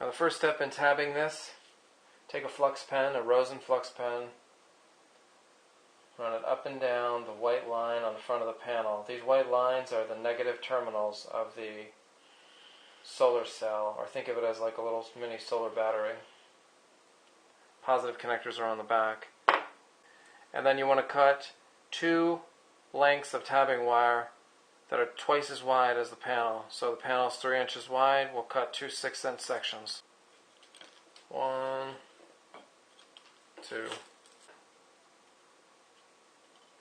Now the first step in tabbing this, take a flux pen, a Rosen flux pen, run it up and down the white line on the front of the panel. These white lines are the negative terminals of the solar cell, or think of it as like a little mini solar battery. Positive connectors are on the back. And then you want to cut 2 lengths of tabbing wire that are twice as wide as the panel. So the panel is 3 inches wide. We'll cut 2 6-inch sections. 1, 2.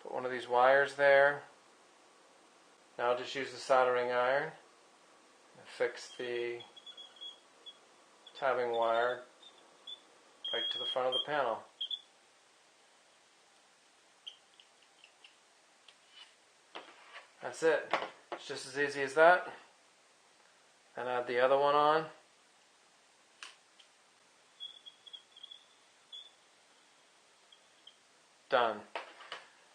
Put one of these wires there. Now just use the soldering iron and fix the tabbing wire right to the front of the panel. That's it. It's just as easy as that. And add the other one on. Done.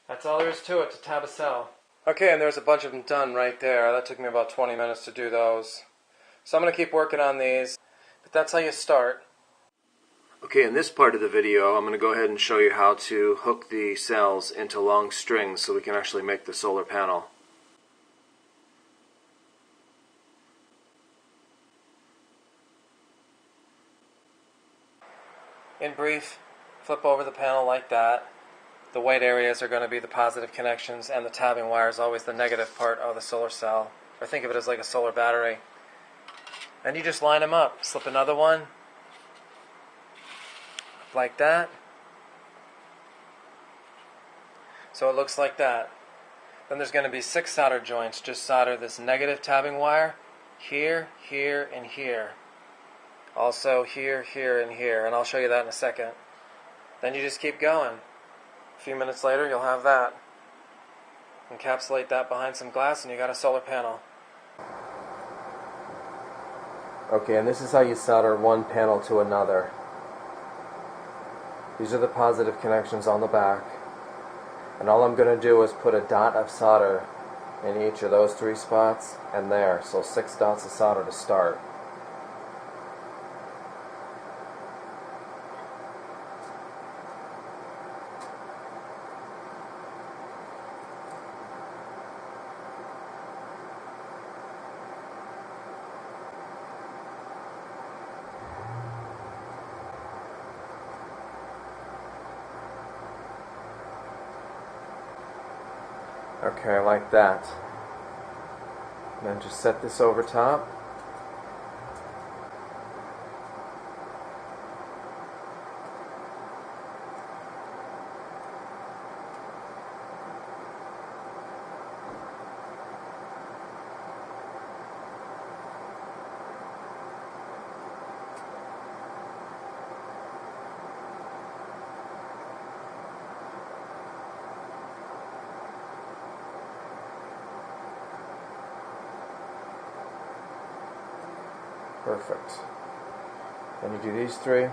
That's all there is to it to tab a cell. Okay, and there's a bunch of them done right there. That took me about 20 minutes to do those. So I'm going to keep working on these, but that's how you start. Okay, in this part of the video, I'm going to go ahead and show you how to hook the cells into long strings so we can actually make the solar panel. In brief, flip over the panel like that. The white areas are going to be the positive connections, and the tabbing wire is always the negative part of the solar cell. Or think of it as like a solar battery. And you just line them up. Slip another one like that. So it looks like that. Then there's going to be 6 solder joints. Just solder this negative tabbing wire here, here, and here. Also here, here, and here. And I'll show you that in a second. Then you just keep going. A few minutes later you'll have that. Encapsulate that behind some glass and you got a solar panel. Okay, and this is how you solder one panel to another. These are the positive connections on the back. And all I'm going to do is put a dot of solder in each of those 3 spots and there. So 6 dots of solder to start. Okay, like that. And then just set this over top. Perfect. Then you do these 3.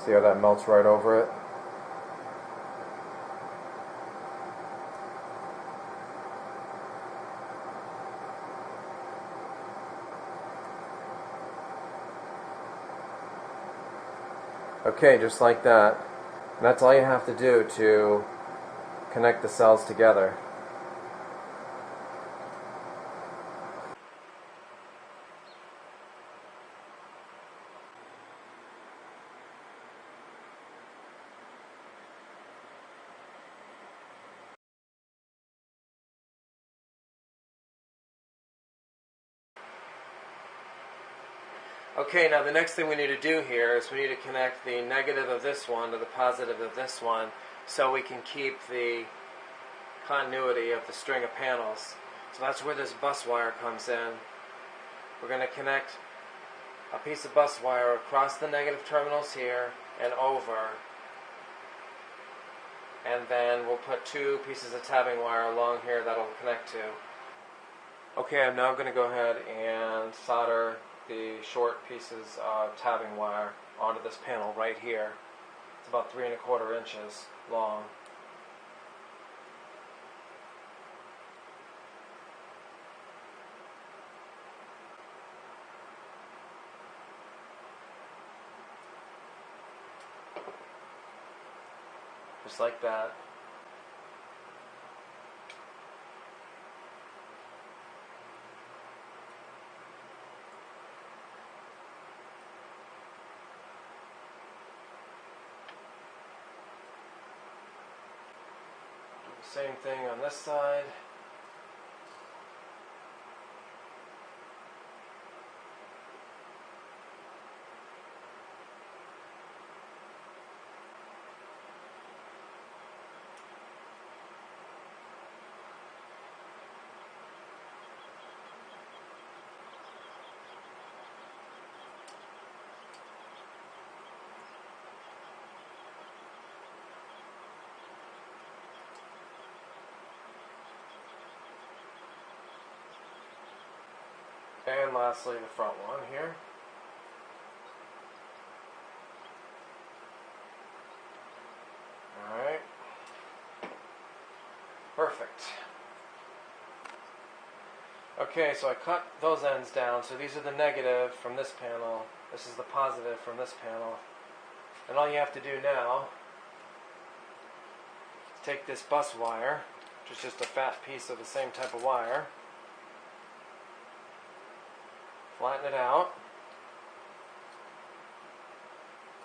See how that melts right over it? Okay, just like that. And that's all you have to do to connect the cells together. Okay, now the next thing we need to do here is we need to connect the negative of this one to the positive of this one so we can keep the continuity of the string of panels. So that's where this bus wire comes in. We're going to connect a piece of bus wire across the negative terminals here and over. And then we'll put 2 pieces of tabbing wire along here that'll connect to. Okay, I'm now going to go ahead and solder the short pieces of tabbing wire onto this panel right here. It's about 3 1/4 inches long. just like that. Same thing on this side. And lastly, the front one here. Alright. Perfect. Okay, so I cut those ends down. So these are the negative from this panel. This is the positive from this panel. And all you have to do now is take this bus wire, which is just a fat piece of the same type of wire, flatten it out,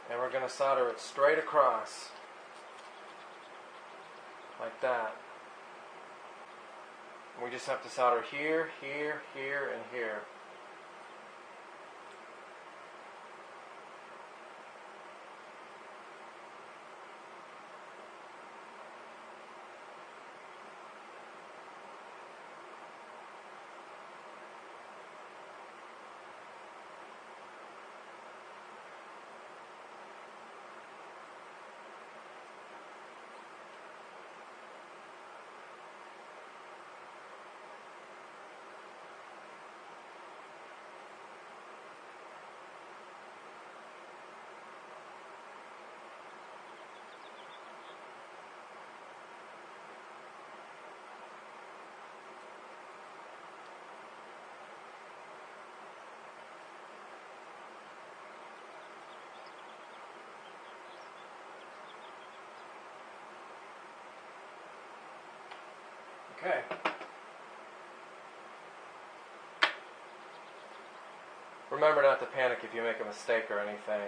and we're going to solder it straight across, like that. And we just have to solder here, here, here, and here. Okay. Remember not to panic if you make a mistake or anything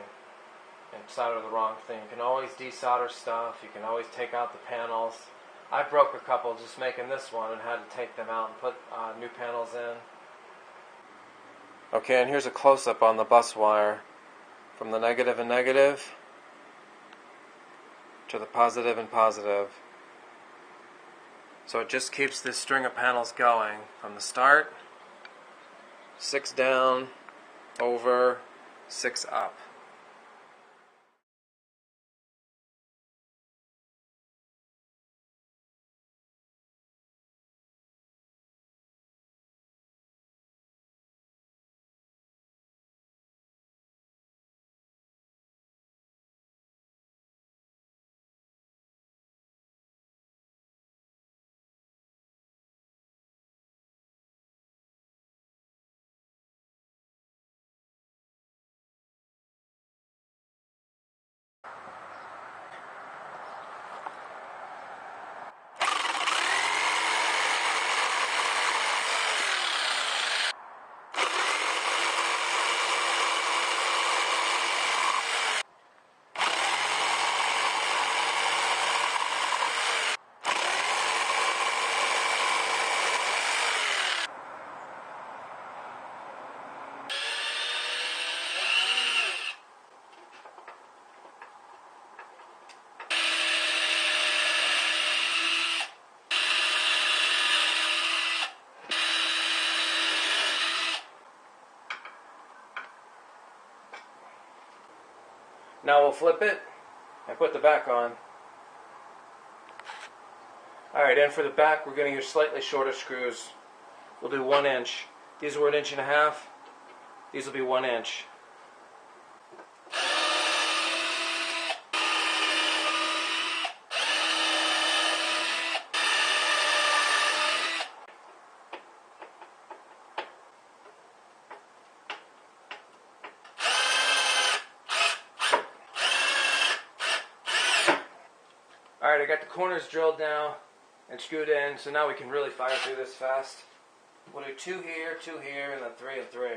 and solder the wrong thing. You can always desolder stuff. You can always take out the panels. I broke a couple just making this one and had to take them out and put new panels in. Okay, and here's a close-up on the bus wire from the negative and negative to the positive and positive. So it just keeps this string of panels going from the start, 6 down, over, 6 up. Now we'll flip it and put the back on. Alright, and for the back we're going to use slightly shorter screws. We'll do 1 inch. These were 1.5 inches. These will be 1 inch. Alright, I got the corners drilled now and screwed in, so now we can really fire through this fast. We'll do 2 here, and then 3 and 3.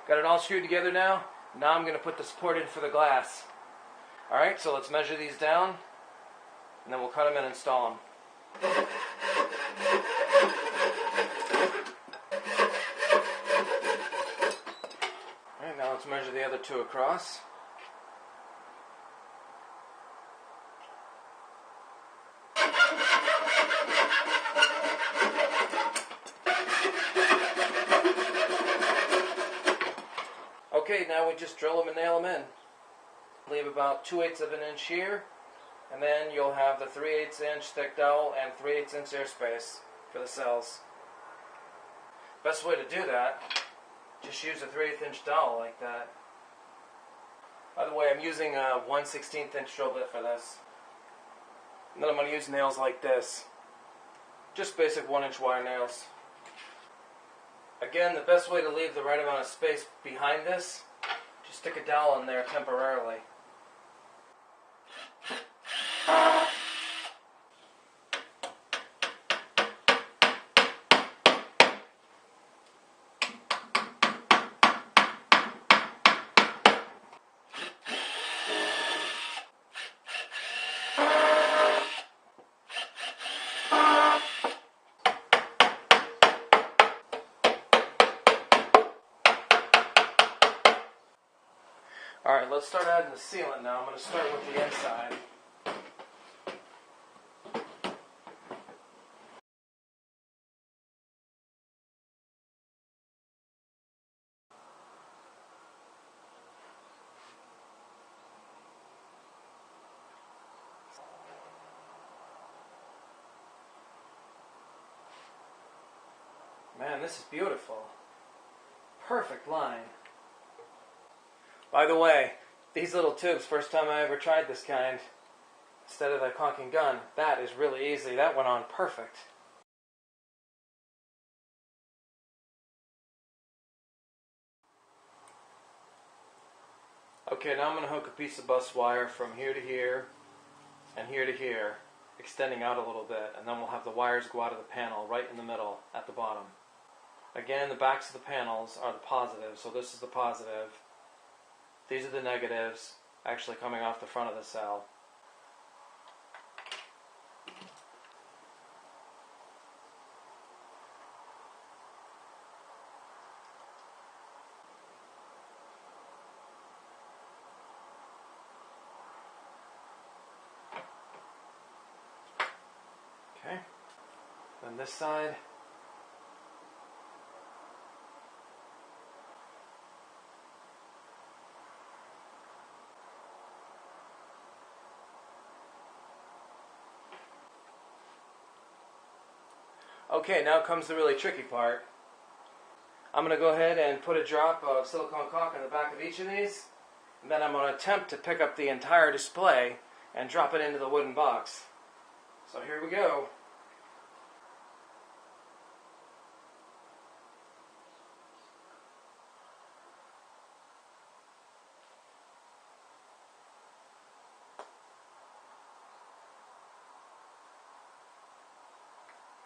Got it all screwed together now. Now I'm going to put the support in for the glass. Alright, so let's measure these down, and then we'll cut them and install them. Alright, now let's measure the other 2 across. Okay, now we just drill them and nail them in. Leave about 2/8 of an inch here, and then you'll have the 3/8 inch thick dowel and 3/8 inch airspace for the cells. Best way to do that, just use a 3/8 inch dowel like that. By the way, I'm using a 1/16 inch drill bit for this. And then I'm going to use nails like this. Just basic 1-inch wire nails. Again, the best way to leave the right amount of space behind this, just stick a dowel in there temporarily. Alright, let's start adding the sealant now. I'm going to start with the inside. Man, this is beautiful. Perfect line. By the way, these little tubes, first time I ever tried this kind, instead of the caulking gun, that is really easy. That went on perfect. Okay, now I'm going to hook a piece of bus wire from here to here and here to here, extending out a little bit, and then we'll have the wires go out of the panel right in the middle at the bottom. Again, the backs of the panels are the positives, so this is the positive. These are the negatives, actually coming off the front of the cell. Okay, then this side. Okay, now comes the really tricky part. I'm going to go ahead and put a drop of silicone caulk in the back of each of these, and then I'm going to attempt to pick up the entire display and drop it into the wooden box. So here we go.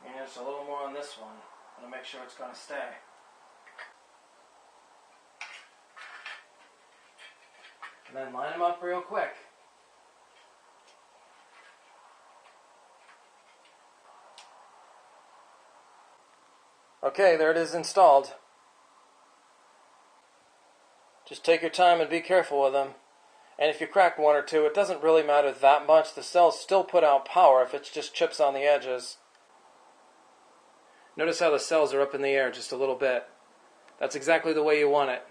And just a little more on this one. I'm going to make sure it's going to stay. And then line them up real quick. Okay, there it is installed. Just take your time and be careful with them. And if you crack one or two, it doesn't really matter that much. The cells still put out power if it's just chips on the edges. Notice how the cells are up in the air just a little bit. That's exactly the way you want it.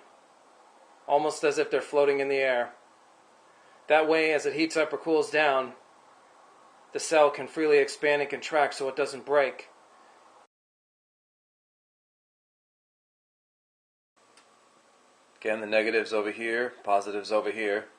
Almost as if they're floating in the air. That way, as it heats up or cools down, the cell can freely expand and contract so it doesn't break. Again, the negatives over here, positives over here.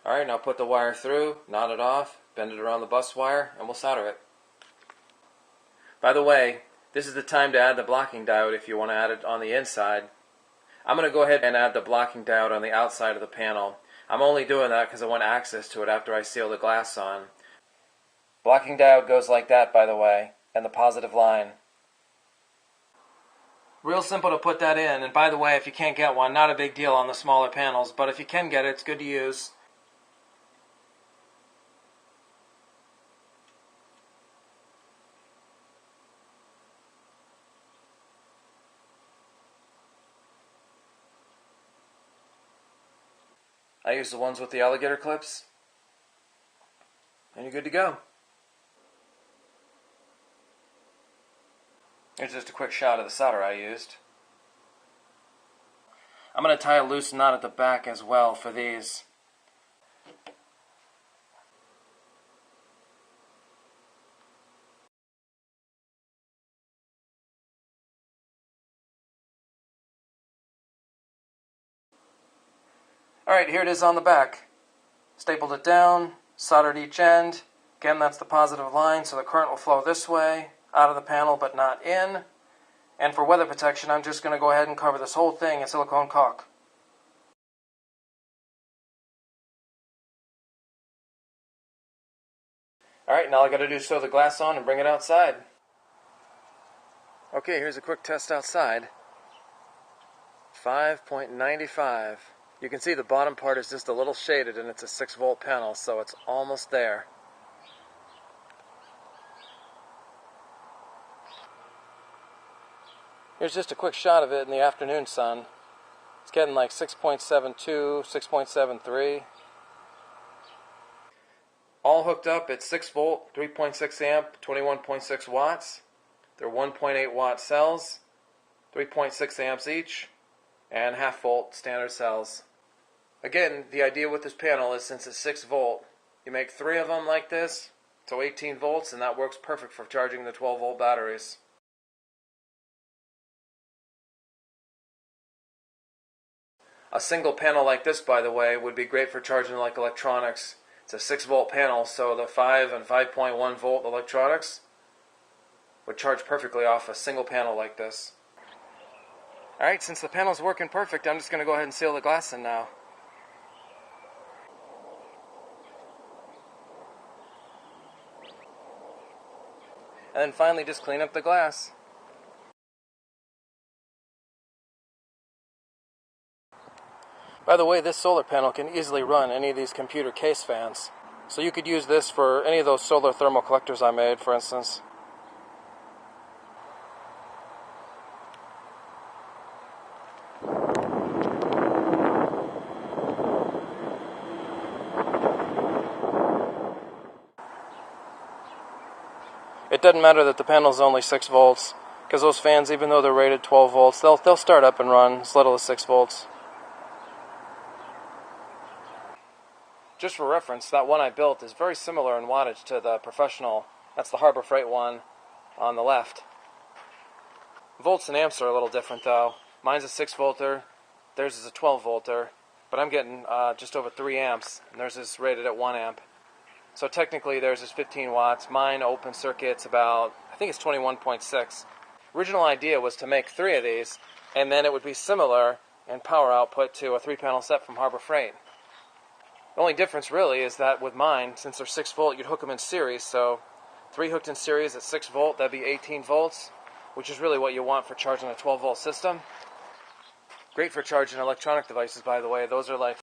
Alright, now put the wire through, knot it off, bend it around the bus wire, and we'll solder it. By the way, this is the time to add the blocking diode if you want to add it on the inside. I'm going to go ahead and add the blocking diode on the outside of the panel. I'm only doing that because I want access to it after I seal the glass on. Blocking diode goes like that, by the way, and the positive line. Real simple to put that in, and by the way, if you can't get one, not a big deal on the smaller panels, but if you can get it, it's good to use. I use the ones with the alligator clips, and you're good to go. Here's just a quick shot of the solder I used. I'm going to tie a loose knot at the back as well for these. Alright, here it is on the back. Stapled it down, soldered each end. Again, that's the positive line, so the current will flow this way, out of the panel but not in. And for weather protection, I'm just going to go ahead and cover this whole thing in silicone caulk. Alright, now all I got to do is sew the glass on and bring it outside. Okay, here's a quick test outside. 5.95. You can see the bottom part is just a little shaded and it's a 6-volt panel, so it's almost there. Here's just a quick shot of it in the afternoon sun. It's getting like 6.72, 6.73. All hooked up at 6 volt, 3.6 amp, 21.6 watts. They're 1.8 watt cells, 3.6 amps each, and half volt standard cells. Again, the idea with this panel is since it's 6 volt, you make 3 of them like this, so 18 volts, and that works perfect for charging the 12 volt batteries. A single panel like this, by the way, would be great for charging like electronics. It's a 6 volt panel, so the 5 and 5.1 volt electronics would charge perfectly off a single panel like this. Alright, since the panel's working perfect, I'm just going to go ahead and seal the glass in now. And then finally just clean up the glass. By the way, this solar panel can easily run any of these computer case fans. So you could use this for any of those solar thermal collectors I made, for instance. It doesn't matter that the panel's only 6 volts, because those fans, even though they're rated 12 volts, they'll start up and run as little as 6 volts. Just for reference, that one I built is very similar in wattage to the professional. That's the Harbor Freight one on the left. Volts and amps are a little different though. Mine's a 6 volter, theirs is a 12 volter, but I'm getting just over 3 amps, and theirs is rated at 1 amp. So technically theirs is 15 watts. Mine open circuit's about, I think it's 21.6. Original idea was to make 3 of these, and then it would be similar in power output to a 3-panel set from Harbor Freight. The only difference really is that with mine, since they're 6 volt, you'd hook them in series, so 3 hooked in series at 6 volt, that'd be 18 volts, which is really what you want for charging a 12 volt system. Great for charging electronic devices, by the way. Those are like